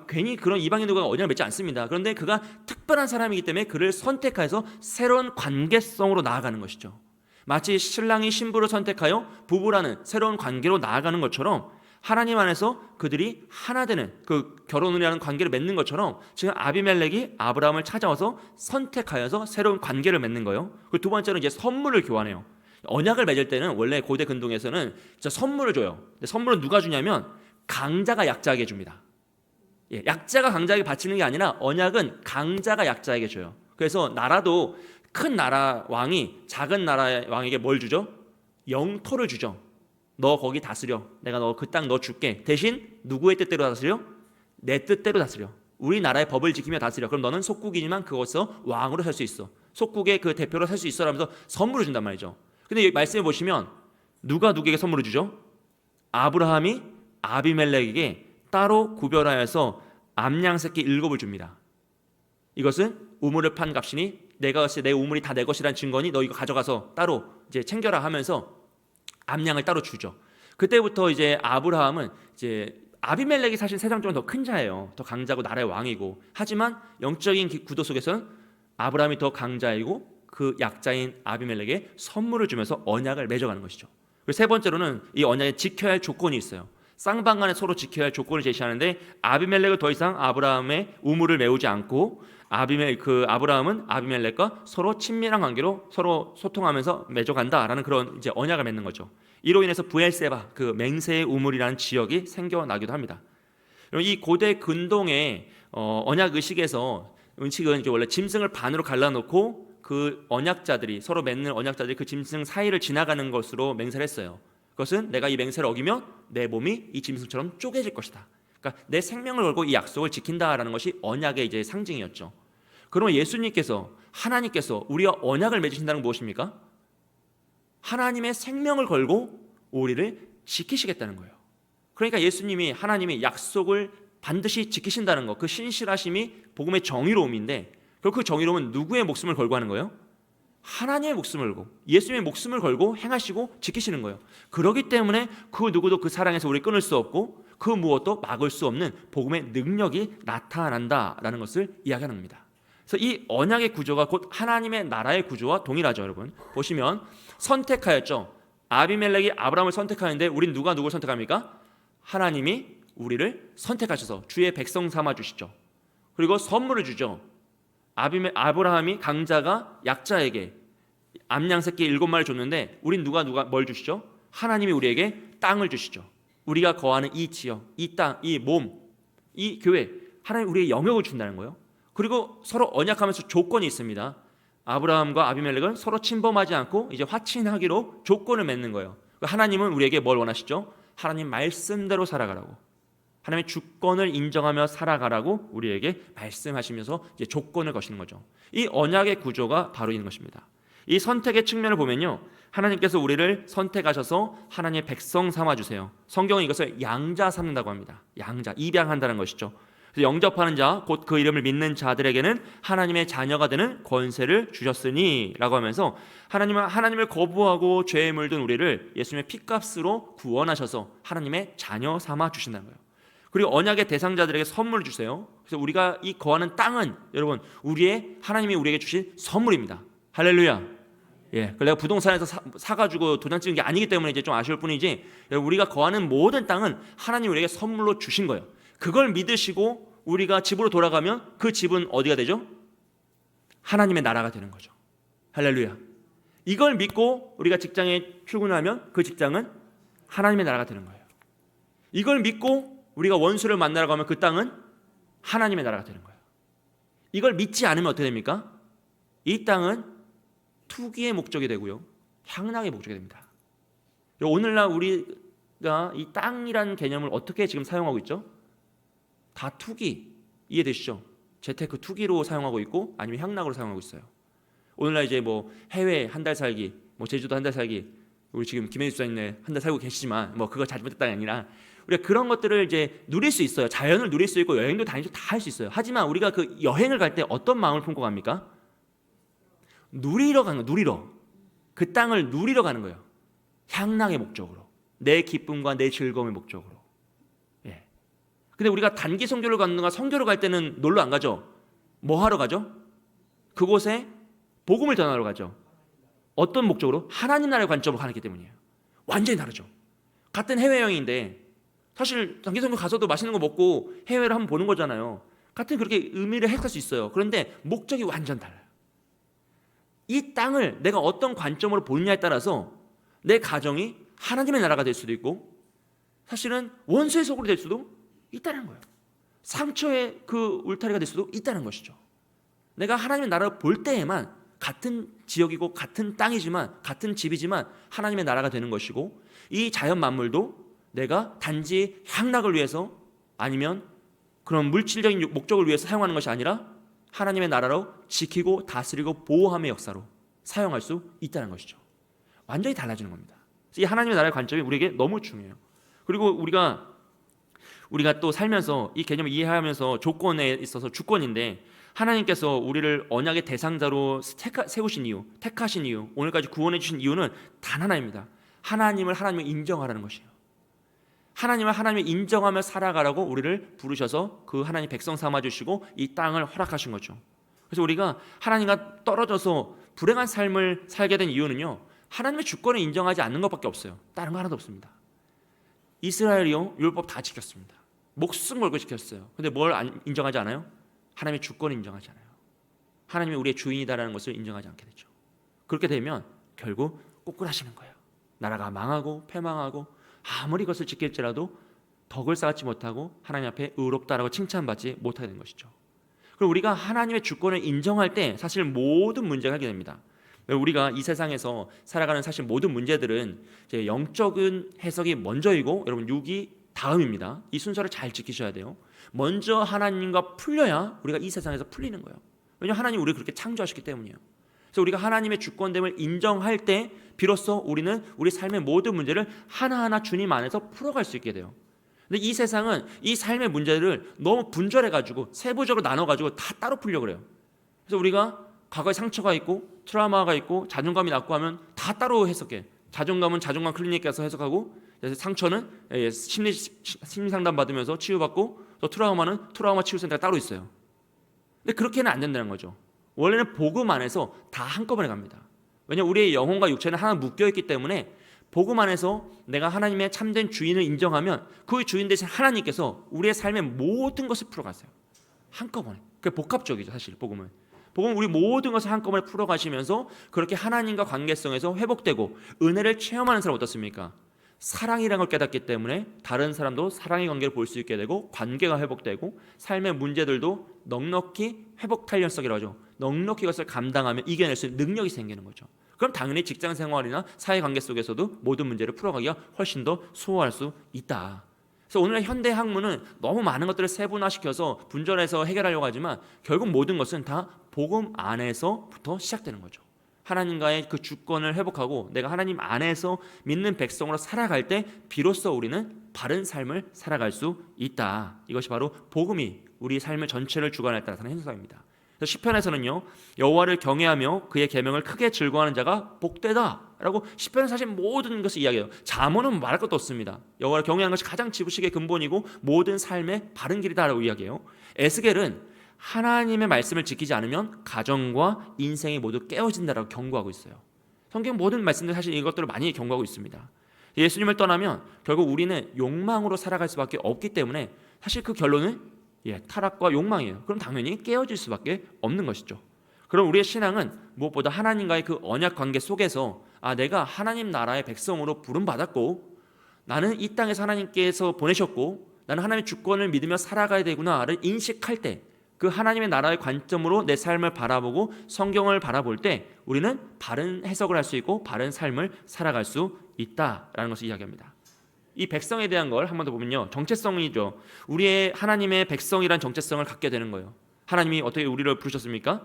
괜히 그런 이방인들과 언약을 맺지 않습니다. 그런데 그가 특별한 사람이기 때문에 그를 선택해서 새로운 관계성으로 나아가는 것이죠. 마치 신랑이 신부를 선택하여 부부라는 새로운 관계로 나아가는 것처럼 하나님 안에서 그들이 하나 되는 그 결혼을 하는 관계를 맺는 것처럼 지금 아비멜렉이 아브라함을 찾아와서 선택하여서 새로운 관계를 맺는 거예요. 그리고 두 번째로 이제 선물을 교환해요. 언약을 맺을 때는 원래 고대 근동에서는 진짜 선물을 줘요. 근데 선물은 누가 주냐면 강자가 약자에게 줍니다. 약자가 강자에게 바치는 게 아니라 언약은 강자가 약자에게 줘요. 그래서 나라도 큰 나라 왕이 작은 나라 왕에게 뭘 주죠? 영토를 주죠. 너 거기 다스려. 내가 너 그 땅 너 줄게. 대신 누구의 뜻대로 다스려? 내 뜻대로 다스려. 우리나라의 법을 지키며 다스려. 그럼 너는 속국이지만 그것서 왕으로 살 수 있어. 속국의 그 대표로 살 수 있어 라면서 선물을 준단 말이죠. 근데 여기 말씀해 보시면 누가 누구에게 선물을 주죠? 아브라함이 아비멜렉에게 따로 구별하여서 암양 새끼 7을 줍니다. 이것은 우물을 판 값이니 내 우물이 다 내 것이라는 증거니 너 이거 가져가서 따로 이제 챙겨라 하면서 암양을 따로 주죠. 그때부터 이제 아브라함은 이제 아비멜렉이 사실 세상적으로 더 큰 자예요. 더 강자고 나라의 왕이고. 하지만 영적인 구도 속에서는 아브라함이 더 강자이고 그 약자인 아비멜렉에게 선물을 주면서 언약을 맺어가는 것이죠. 그리고 세 번째로는 이 언약에 지켜야 할 조건이 있어요. 쌍방간에 서로 지켜야 할 조건을 제시하는데 아비멜렉은 더 이상 아브라함의 우물을 메우지 않고 아브라함은 아비멜렉과 서로 친밀한 관계로 서로 소통하면서 맺어간다라는 그런 이제 언약을 맺는 거죠. 이로 인해서 브엘세바 그 맹세의 우물이라는 지역이 생겨나기도 합니다. 이 고대 근동의 언약 의식에서 은칙은 원래 짐승을 반으로 갈라놓고 그 언약자들이 서로 맺는 언약자들이 그 짐승 사이를 지나가는 것으로 맹세를 했어요. 그것은 내가 이 맹세를 어기면 내 몸이 이 짐승처럼 쪼개질 것이다. 그러니까 내 생명을 걸고 이 약속을 지킨다라는 것이 언약의 이제 상징이었죠. 그러면 예수님께서 하나님께서 우리와 언약을 맺으신다는 건 무엇입니까? 하나님의 생명을 걸고 우리를 지키시겠다는 거예요. 그러니까 하나님이 약속을 반드시 지키신다는 것, 그 신실하심이 복음의 정의로움인데 그 정의로움은 누구의 목숨을 걸고 하는 거예요? 하나님의 목숨을 걸고 예수님의 목숨을 걸고 행하시고 지키시는 거예요. 그렇기 때문에 그 누구도 그 사랑에서 우리 끊을 수 없고 그 무엇도 막을 수 없는 복음의 능력이 나타난다라는 것을 이야기하는 겁니다. 그래서 이 언약의 구조가 곧 하나님의 나라의 구조와 동일하죠. 여러분 보시면 선택하였죠. 아비멜렉이 아브라함을 선택하는데 우린 누가 누구를 선택합니까? 하나님이 우리를 선택하셔서 주의 백성 삼아 주시죠. 그리고 선물을 주죠. 아브라함이 강자가 약자에게 암양 새끼 7마리 줬는데 우린 누가 뭘 주시죠? 하나님이 우리에게 땅을 주시죠. 우리가 거하는 이 지역, 이 땅, 이 몸, 이 교회, 하나님 우리의 영역을 준다는 거예요. 그리고 서로 언약하면서 조건이 있습니다. 아브라함과 아비멜렉은 서로 침범하지 않고 이제 화친하기로 조건을 맺는 거예요. 하나님은 우리에게 뭘 원하시죠? 하나님 말씀대로 살아가라고. 하나님의 주권을 인정하며 살아가라고 우리에게 말씀하시면서 이제 조건을 거시는 거죠. 이 언약의 구조가 바로 있는 것입니다. 이 선택의 측면을 보면요, 하나님께서 우리를 선택하셔서 하나님의 백성 삼아주세요. 성경은 이것을 양자 삼는다고 합니다. 양자, 입양한다는 것이죠. 그래서 영접하는 자, 곧 그 이름을 믿는 자들에게는 하나님의 자녀가 되는 권세를 주셨으니 라고 하면서 하나님을 거부하고 죄에 물든 우리를 예수님의 피값으로 구원하셔서 하나님의 자녀 삼아 주신다는 거예요. 그리고 언약의 대상자들에게 선물을 주세요. 그래서 우리가 이 거하는 땅은 여러분 하나님이 우리에게 주신 선물입니다. 할렐루야. 예, 내가 부동산에서 사가지고 도장 찍은 게 아니기 때문에 이제 좀 아쉬울 뿐이지, 우리가 거하는 모든 땅은 하나님이 우리에게 선물로 주신 거예요. 그걸 믿으시고 우리가 집으로 돌아가면 그 집은 어디가 되죠? 하나님의 나라가 되는 거죠. 할렐루야. 이걸 믿고 우리가 직장에 출근하면 그 직장은 하나님의 나라가 되는 거예요. 이걸 믿고 우리가 원수를 만나러 가면 그 땅은 하나님의 나라가 되는 거예요. 이걸 믿지 않으면 어떻게 됩니까? 이 땅은 투기의 목적이 되고요, 향락의 목적이 됩니다. 오늘날 우리가 이 땅이라는 개념을 어떻게 지금 사용하고 있죠? 다 투기, 이해되시죠? 재테크 투기로 사용하고 있고 아니면 향락으로 사용하고 있어요. 오늘날 이제 뭐 해외 한 달 살기, 뭐 제주도 한 달 살기, 우리 지금 김혜수 사님네 한 달 살고 계시지만 뭐 그거 잘못했다가 아니라 우리가 그런 것들을 이제 누릴 수 있어요. 자연을 누릴 수 있고 여행도 다니고 다 할 수 있어요. 하지만 우리가 그 여행을 갈 때 어떤 마음을 품고 갑니까? 누리러 가는 거예요. 누리러. 그 땅을 누리러 가는 거예요. 향락의 목적으로, 내 기쁨과 내 즐거움의 목적으로. 예. 근데 우리가 단기 선교를 갔는가 선교를 갈 때는 놀러 안 가죠. 뭐 하러 가죠? 그곳에 복음을 전하러 가죠. 어떤 목적으로? 하나님 나라의 관점으로 가기 때문이에요. 완전히 다르죠. 같은 해외여행인데 사실 단기 선교 가서도 맛있는 거 먹고 해외를 한번 보는 거잖아요. 같은 그렇게 의미를 해석할 수 있어요. 그런데 목적이 완전 달라요. 이 땅을 내가 어떤 관점으로 보느냐에 따라서 내 가정이 하나님의 나라가 될 수도 있고 사실은 원수의 속으로 될 수도 있다는 거예요. 상처의 그 울타리가 될 수도 있다는 것이죠. 내가 하나님의 나라를 볼 때에만 같은 지역이고 같은 땅이지만 같은 집이지만 하나님의 나라가 되는 것이고, 이 자연 만물도 내가 단지 향락을 위해서 아니면 그런 물질적인 목적을 위해서 사용하는 것이 아니라 하나님의 나라로 지키고 다스리고 보호함의 역사로 사용할 수 있다는 것이죠. 완전히 달라지는 겁니다. 이 하나님의 나라의 관점이 우리에게 너무 중요해요. 그리고 우리가 또 살면서 이 개념을 이해하면서 조건에 있어서 주권인데, 하나님께서 우리를 언약의 대상자로 세우신 이유, 택하신 이유, 오늘까지 구원해 주신 이유는 단 하나입니다. 하나님을 인정하라는 것이에요. 하나님을 인정하며 살아가라고 우리를 부르셔서 그 하나님 백성 삼아주시고 이 땅을 허락하신 거죠. 그래서 우리가 하나님과 떨어져서 불행한 삶을 살게 된 이유는요, 하나님의 주권을 인정하지 않는 것밖에 없어요. 다른 거 하나도 없습니다. 이스라엘이요, 율법 다 지켰습니다. 목숨 걸고 지켰어요. 근데 뭘 인정하지 않아요? 하나님의 주권을 인정하지 않아요. 하나님이 우리의 주인이다라는 것을 인정하지 않게 되죠. 그렇게 되면 결국 ቁ꾸라시는 거예요. 나라가 망하고 패망하고 아무리 그것을 지킬지라도 덕을 쌓지 못하고 하나님 앞에 의롭다라고 칭찬받지 못하게 되는 것이죠. 그리고 우리가 하나님의 주권을 인정할 때 사실 모든 문제가 해결됩니다. 우리가 이 세상에서 살아가는 사실 모든 문제들은 이제 영적인 해석이 먼저이고 여러분 육이 다음입니다. 이 순서를 잘 지키셔야 돼요. 먼저 하나님과 풀려야 우리가 이 세상에서 풀리는 거예요. 왜냐하면 하나님이 우리를 그렇게 창조하셨기 때문이에요. 그래서 우리가 하나님의 주권됨을 인정할 때 비로소 우리는 우리 삶의 모든 문제를 하나하나 주님 안에서 풀어갈 수 있게 돼요. 근데 이 세상은 이 삶의 문제를 너무 분절해가지고 세부적으로 나눠가지고 다 따로 풀려고 그래요. 그래서 우리가 과거에 상처가 있고 트라우마가 있고 자존감이 낮고 하면 다 따로 해석해. 자존감은 자존감 클리닉 가서 해석하고, 상처는 심리 상담 받으면서 치유받고, 또 트라우마는 트라우마 치유센터가 따로 있어요. 근데 그렇게는 안 된다는 거죠. 원래는 복음 안에서 다 한꺼번에 갑니다. 왜냐하면 우리의 영혼과 육체는 하나 묶여있기 때문에 복음 안에서 내가 하나님의 참된 주인을 인정하면 그 주인 대신 하나님께서 우리의 삶의 모든 것을 풀어가세요. 한꺼번에. 그게 복합적이죠. 사실 복음은 우리 모든 것을 한꺼번에 풀어가시면서 그렇게 하나님과 관계성에서 회복되고 은혜를 체험하는 사람 어떻습니까? 사랑이라는 걸 깨닫기 때문에 다른 사람도 사랑의 관계를 볼 수 있게 되고 관계가 회복되고 삶의 문제들도 넉넉히 회복 탄력성이라고 하죠. 넉넉히 그것을 감당하면 이겨낼 수 있는 능력이 생기는 거죠. 그럼 당연히 직장 생활이나 사회관계 속에서도 모든 문제를 풀어가기가 훨씬 더 수월할 수 있다. 그래서 오늘날 현대 학문은 너무 많은 것들을 세분화시켜서 분절해서 해결하려고 하지만 결국 모든 것은 다 복음 안에서부터 시작되는 거죠. 하나님과의 그 주권을 회복하고 내가 하나님 안에서 믿는 백성으로 살아갈 때 비로소 우리는 바른 삶을 살아갈 수 있다. 이것이 바로 복음이 우리 삶의 전체를 주관할 때 나타나는 현상입니다. 시편에서는요, 여호와를 경외하며 그의 계명을 크게 즐거워하는 자가 복되다라고 시편은 사실 모든 것을 이야기해요. 잠언은 말할 것도 없습니다. 여호와를 경외하는 것이 가장 지구식의 근본이고 모든 삶의 바른 길이다라고 이야기해요. 에스겔은 하나님의 말씀을 지키지 않으면 가정과 인생이 모두 깨어진다라고 경고하고 있어요. 성경 모든 말씀들 사실 이것들을 많이 경고하고 있습니다. 예수님을 떠나면 결국 우리는 욕망으로 살아갈 수밖에 없기 때문에 사실 그 결론은 타락과 욕망이에요. 그럼 당연히 깨어질 수밖에 없는 것이죠. 그럼 우리의 신앙은 무엇보다 하나님과의 그 언약 관계 속에서 내가 하나님 나라의 백성으로 부름받았고 나는 이 땅에서 하나님께서 보내셨고 나는 하나님의 주권을 믿으며 살아가야 되구나를 인식할 때 그 하나님의 나라의 관점으로 내 삶을 바라보고 성경을 바라볼 때 우리는 바른 해석을 할 수 있고 바른 삶을 살아갈 수 있다라는 것을 이야기합니다. 이 백성에 대한 걸 한 번 더 보면요, 정체성이죠. 우리의 하나님의 백성이란 정체성을 갖게 되는 거예요. 하나님이 어떻게 우리를 부르셨습니까?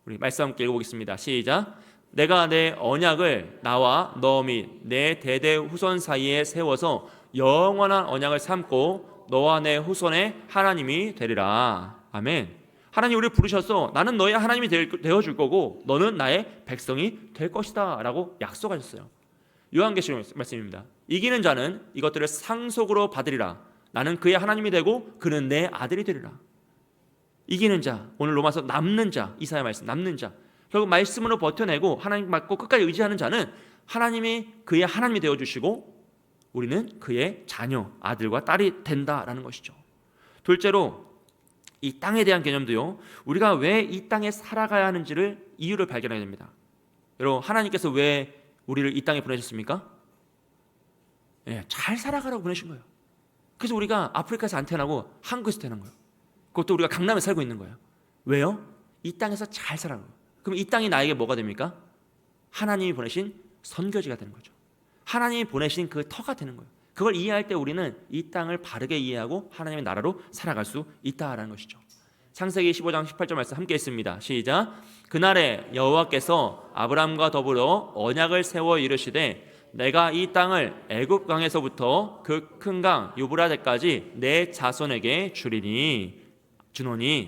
우리 말씀 함께 읽어보겠습니다. 시작. 내가 내 언약을 나와 너 및 내 대대 후손 사이에 세워서 영원한 언약을 삼고 너와 내 후손의 하나님이 되리라. 아멘. 하나님 우리를 부르셔서 나는 너의 하나님이 되어줄 거고 너는 나의 백성이 될 것이다 라고 약속하셨어요. 요한계시록 말씀입니다. 이기는 자는 이것들을 상속으로 받으리라. 나는 그의 하나님이 되고 그는 내 아들이 되리라. 이기는 자, 오늘 로마서 남는 자, 이사야 말씀 남는 자, 결국 말씀으로 버텨내고 하나님 믿고 끝까지 의지하는 자는 하나님이 그의 하나님이 되어주시고 우리는 그의 자녀, 아들과 딸이 된다라는 것이죠. 둘째로 이 땅에 대한 개념도요, 우리가 왜 이 땅에 살아가야 하는지를 이유를 발견해야 됩니다. 여러분, 하나님께서 왜 우리를 이 땅에 보내셨습니까? 잘 살아가라고 보내신 거예요. 그래서 우리가 아프리카에서 안 태어나고 한국에서 태어난 거예요. 그것도 우리가 강남에 살고 있는 거예요. 왜요? 이 땅에서 잘 살아가는 거예요. 그럼 이 땅이 나에게 뭐가 됩니까? 하나님이 보내신 선교지가 되는 거죠. 하나님이 보내신 그 터가 되는 거예요. 그걸 이해할 때 우리는 이 땅을 바르게 이해하고 하나님의 나라로 살아갈 수 있다라는 것이죠. 창세기 15장 18절 말씀 함께 있습니다. 시작. 그날에 여호와께서 아브람과 더불어 언약을 세워 이르시되 내가 이 땅을 애굽 강에서부터 그 큰 강 유브라데까지 내 자손에게 주노니.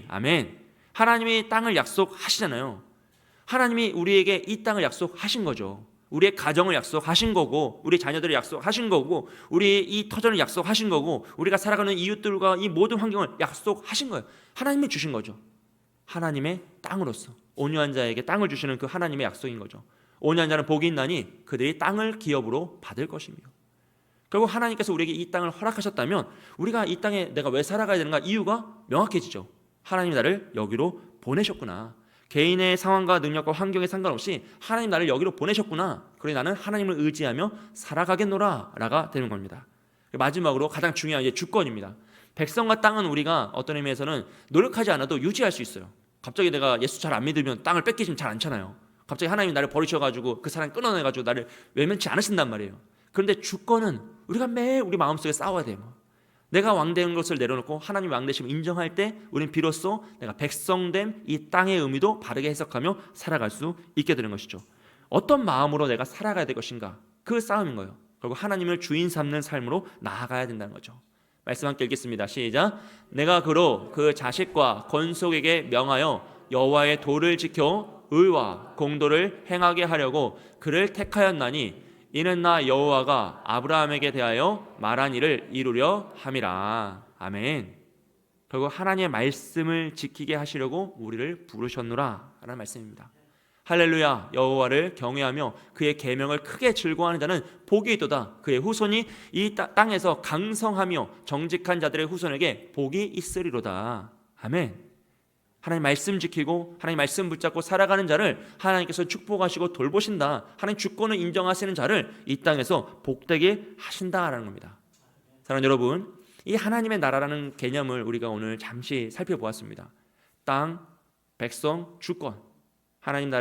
아멘. 하나님이 땅을 약속하시잖아요. 하나님이 우리에게 이 땅을 약속하신 거죠. 우리의 가정을 약속하신 거고 우리 자녀들을 약속하신 거고 우리 이 터전을 약속하신 거고 우리가 살아가는 이웃들과 이 모든 환경을 약속하신 거예요. 하나님이 주신 거죠. 하나님의 땅으로서 온유한 자에게 땅을 주시는 그 하나님의 약속인 거죠. 온유한 자는 복이 있나니 그들이 땅을 기업으로 받을 것이며. 결국 하나님께서 우리에게 이 땅을 허락하셨다면 우리가 이 땅에 내가 왜 살아가야 되는가 이유가 명확해지죠. 하나님이 나를 여기로 보내셨구나. 개인의 상황과 능력과 환경에 상관없이 하나님 나를 여기로 보내셨구나. 그래 나는 하나님을 의지하며 살아가겠노라가 되는 겁니다. 마지막으로 가장 중요한 주권입니다. 백성과 땅은 우리가 어떤 의미에서는 노력하지 않아도 유지할 수 있어요. 갑자기 내가 예수 잘 안 믿으면 땅을 뺏기시면 잘 않잖아요. 갑자기 하나님이 나를 버리셔가지고 그 사람 끊어내가지고 나를 외면치 않으신단 말이에요. 그런데 주권은 우리가 매일 우리 마음속에 싸워야 돼요. 내가 왕된 것을 내려놓고 하나님 왕되심을 인정할 때 우리는 비로소 내가 백성됨 이 땅의 의미도 바르게 해석하며 살아갈 수 있게 되는 것이죠. 어떤 마음으로 내가 살아가야 될 것인가, 그 싸움인 거예요. 그리고 하나님을 주인 삼는 삶으로 나아가야 된다는 거죠. 말씀 함께 읽겠습니다. 시작. 내가 그로 그 자식과 건속에게 명하여 여호와의 도를 지켜 의와 공도를 행하게 하려고 그를 택하였나니 이는 나 여호와가 아브라함에게 대하여 말한 일을 이루려 함이라. 아멘. 결국 하나님의 말씀을 지키게 하시려고 우리를 부르셨노라 라는 말씀입니다. 할렐루야. 여호와를 경외하며 그의 계명을 크게 즐거워하는 자는 복이 있도다. 그의 후손이 이 땅에서 강성하며 정직한 자들의 후손에게 복이 있으리로다. 아멘. 하나님 말씀 지키고 하나님 말씀 붙잡고 살아가는 자를 하나님께서 축복하시고 돌보신다. 하나님 주권을 인정하시는 자를 이 땅에서 복되게 하신다라는 겁니다. 사랑하는 여러분, 이 하나님의 나라라는 개념을 우리가 오늘 잠시 살펴보았습니다. 땅, 백성, 주권. 하나님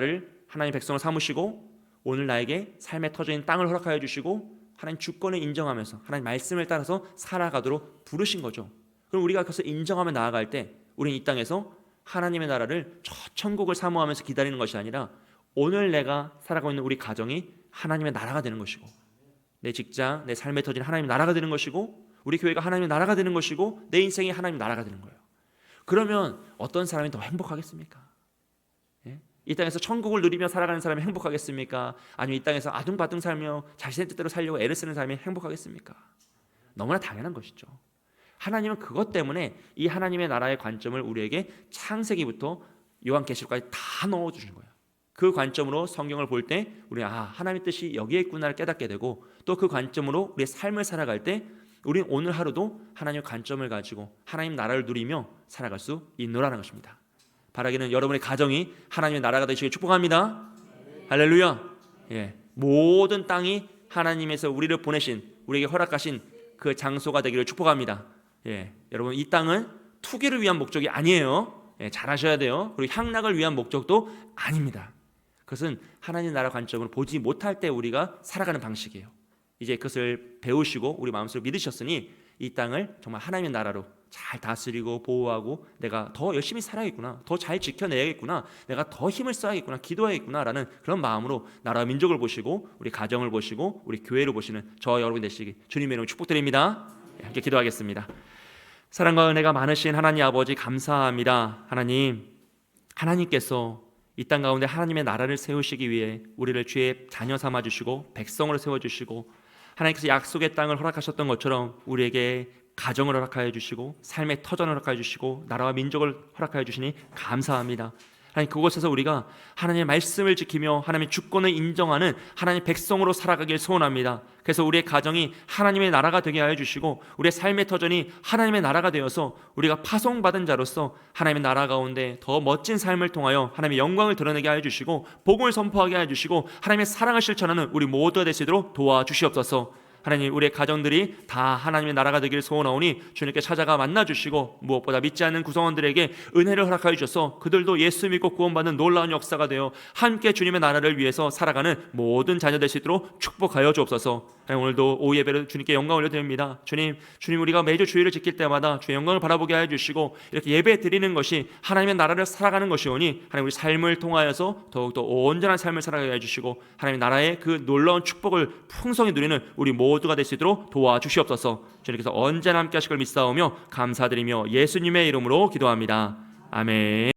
백성을 삼으시고 오늘 나에게 삶의 터전인 땅을 허락하여 주시고 하나님 주권을 인정하면서 하나님 말씀을 따라서 살아가도록 부르신 거죠. 그럼 우리가 그것을 인정하며 나아갈 때 우리는 이 땅에서 하나님의 나라를 저 천국을 사모하면서 기다리는 것이 아니라 오늘 내가 살아가고 있는 우리 가정이 하나님의 나라가 되는 것이고 내 직장, 내 삶의 터전이 하나님의 나라가 되는 것이고 우리 교회가 하나님의 나라가 되는 것이고 내 인생이 하나님의 나라가 되는 거예요. 그러면 어떤 사람이 더 행복하겠습니까? 이 땅에서 천국을 누리며 살아가는 사람이 행복하겠습니까? 아니면 이 땅에서 아둥바둥 살며 자신의 뜻대로 살려고 애를 쓰는 사람이 행복하겠습니까? 너무나 당연한 것이죠. 하나님은 그것 때문에 이 하나님의 나라의 관점을 우리에게 창세기부터 요한계시록까지 다 넣어주신 거예요. 그 관점으로 성경을 볼 때 우리 하나님의 뜻이 여기에 있구나를 깨닫게 되고 또 그 관점으로 우리의 삶을 살아갈 때 우리는 오늘 하루도 하나님의 관점을 가지고 하나님 나라를 누리며 살아갈 수 있노라는 것입니다. 바라기는 여러분의 가정이 하나님의 나라가 되시길 축복합니다. 할렐루야. 모든 땅이 하나님에서 우리를 보내신 우리에게 허락하신 그 장소가 되기를 축복합니다. 여러분 이 땅은 투기를 위한 목적이 아니에요. 잘 아셔야 돼요. 그리고 향락을 위한 목적도 아닙니다. 그것은 하나님 나라 관점으로 보지 못할 때 우리가 살아가는 방식이에요. 이제 그것을 배우시고 우리 마음속으로 믿으셨으니 이 땅을 정말 하나님의 나라로 잘 다스리고 보호하고 내가 더 열심히 살아야겠구나, 더 잘 지켜내야겠구나, 내가 더 힘을 써야겠구나, 기도해야겠구나 라는 그런 마음으로 나라와 민족을 보시고 우리 가정을 보시고 우리 교회를 보시는 저와 여러분이 되시기 주님의 이름으로 축복드립니다. 함께 기도하겠습니다. 사랑과 은혜가 많으신 하나님 아버지 감사합니다. 하나님께서 이 땅 가운데 하나님의 나라를 세우시기 위해 우리를 주의 자녀 삼아주시고 백성으로 세워주시고 하나님께서 약속의 땅을 허락하셨던 것처럼 우리에게 가정을 허락하여 주시고 삶의 터전을 허락하여 주시고 나라와 민족을 허락하여 주시니 감사합니다. 하나님 그곳에서 우리가 하나님의 말씀을 지키며 하나님의 주권을 인정하는 하나님의 백성으로 살아가길 소원합니다. 그래서 우리의 가정이 하나님의 나라가 되게 하여 주시고 우리의 삶의 터전이 하나님의 나라가 되어서 우리가 파송받은 자로서 하나님의 나라 가운데 더 멋진 삶을 통하여 하나님의 영광을 드러내게 하여 주시고 복음을 선포하게 하여 주시고 하나님의 사랑을 실천하는 우리 모두가 될 수 있도록 도와주시옵소서. 하나님 우리의 가정들이 다 하나님의 나라가 되기를 소원하오니 주님께 찾아가 만나주시고 무엇보다 믿지 않는 구성원들에게 은혜를 허락하여 주셔서 그들도 예수 믿고 구원받는 놀라운 역사가 되어 함께 주님의 나라를 위해서 살아가는 모든 자녀 될 수 있도록 축복하여 주옵소서. 하나님 오늘도 오후 예배로 주님께 영광 올려드립니다. 주님 우리가 매주 주일을 지킬 때마다 주의 영광을 바라보게 하여 주시고 이렇게 예배 드리는 것이 하나님의 나라를 살아가는 것이오니 하나님 우리 삶을 통하여서 더욱더 온전한 삶을 살아가게 해 주시고 하나님의 나라의 그 놀라운 축복을 풍성히 누리는 우리 모두가 될 수 있도록 도와주시옵소서. 주님께서 언제나 함께 하실 걸 믿사오며 감사드리며 예수님의 이름으로 기도합니다. 아멘.